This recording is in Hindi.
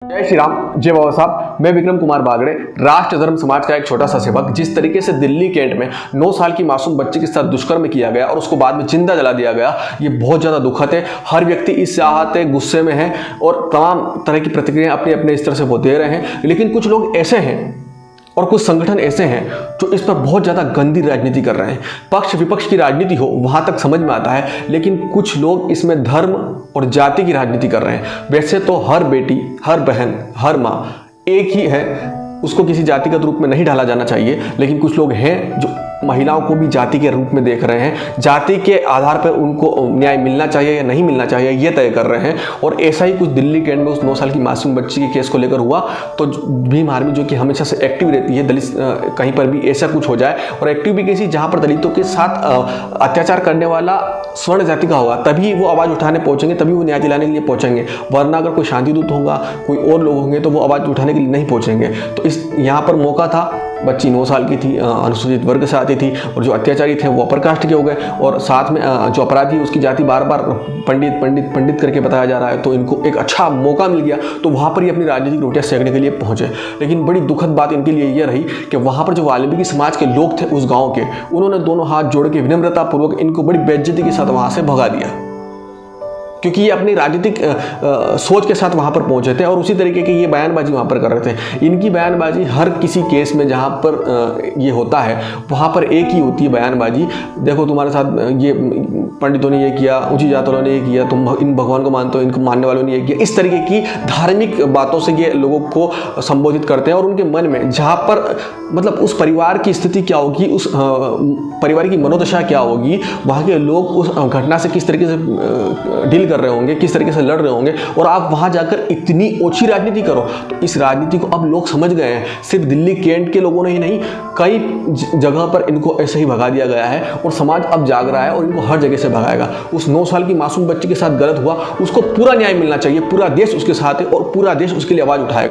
जय श्री राम, जय बाबा साहब। मैं विक्रम कुमार बागड़े, राष्ट्र धर्म समाज का एक छोटा सा सेवक। जिस तरीके से दिल्ली कैंट में 9 साल की मासूम बच्ची के साथ दुष्कर्म किया गया और उसको बाद में जिंदा जला दिया गया, ये बहुत ज़्यादा दुखद है। हर व्यक्ति इस आहत गुस्से में है और तमाम तरह की प्रतिक्रिया अपने अपने स्तर से वो दे रहे हैं। लेकिन कुछ लोग ऐसे हैं और कुछ संगठन ऐसे हैं जो इस पर बहुत ज़्यादा गंदी राजनीति कर रहे हैं। पक्ष विपक्ष की राजनीति हो वहाँ तक समझ में आता है, लेकिन कुछ लोग इसमें धर्म और जाति की राजनीति कर रहे हैं। वैसे तो हर बेटी, हर बहन, हर माँ एक ही है, उसको किसी जातिगत रूप में नहीं डाला जाना चाहिए। लेकिन कुछ लोग हैं जो महिलाओं को भी जाति के रूप में देख रहे हैं। जाति के आधार पर उनको न्याय मिलना चाहिए या नहीं मिलना चाहिए ये तय कर रहे हैं। और ऐसा ही कुछ दिल्ली कैंट में उस 9 साल की मासूम बच्ची के केस को लेकर हुआ। तो भीम आर्मी जो कि हमेशा से एक्टिव रहती है, दलित कहीं पर भी ऐसा कुछ हो जाए, और एक्टिव भी कैसी, जहाँ पर दलितों के साथ अत्याचार करने वाला स्वर्ण जाति का होगा, तभी वो आवाज़ उठाने पहुँचेंगे, तभी वो न्याय दिलाने के लिए पहुँचेंगे। वरना अगर कोई शांतिदूत होगा, कोई और लोग होंगे, तो वो आवाज़ उठाने के लिए नहीं पहुँचेंगे। तो इस यहाँ पर मौका था। बच्ची 9 साल की थी, अनुसूचित वर्ग से आती थी, और जो अत्याचारी थे वो अपर कास्ट के हो गए, और साथ में जो अपराधी उसकी जाति बार बार पंडित पंडित पंडित करके बताया जा रहा है। तो इनको एक अच्छा मौका मिल गया, तो वहाँ पर ही अपनी राजनीतिक रोटियाँ सेकने के लिए पहुँचे। लेकिन बड़ी दुखद बात इनके लिए ये रही कि वहाँ पर जो वाल्मीकि समाज के लोग थे उस गाँव के, उन्होंने दोनों हाथ जोड़ के विनम्रतापूर्वक इनको बड़ी बेइज्जती के साथ वहाँ से भगा दिया, क्योंकि ये अपनी राजनीतिक सोच के साथ वहाँ पर पहुँचे थे। और उसी तरीके की ये बयानबाजी वहाँ पर कर रहे थे। इनकी बयानबाजी हर किसी केस में जहाँ पर ये होता है वहाँ पर एक ही होती है बयानबाजी। देखो तुम्हारे साथ ये पंडितों ने ये किया, ऊंची जात वालों ने ये किया, तुम इन भगवान को मानते हो, इनको मानने वालों ने ये किया। इस तरीके की धार्मिक बातों से ये लोगों को संबोधित करते हैं। और उनके मन में जहाँ पर मतलब उस परिवार की स्थिति क्या होगी, उस परिवार की मनोदशा क्या होगी, वहाँ के लोग उस घटना से किस तरीके से डील कर रहे होंगे, किस तरीके से लड़ रहे होंगे, और आप वहां जाकर इतनी ओछी राजनीति करो। तो इस राजनीति को अब लोग समझ गए हैं। सिर्फ दिल्ली कैंट के लोगों ने ही नहीं, कई जगह पर इनको ऐसे ही भगा दिया गया है, और समाज अब जाग रहा है और इनको हर जगह से भगाएगा। उस 9 साल की मासूम बच्ची के साथ गलत हुआ, उसको पूरा न्याय मिलना चाहिए। पूरा देश उसके साथ है और पूरा देश उसके लिए आवाज उठाएगा।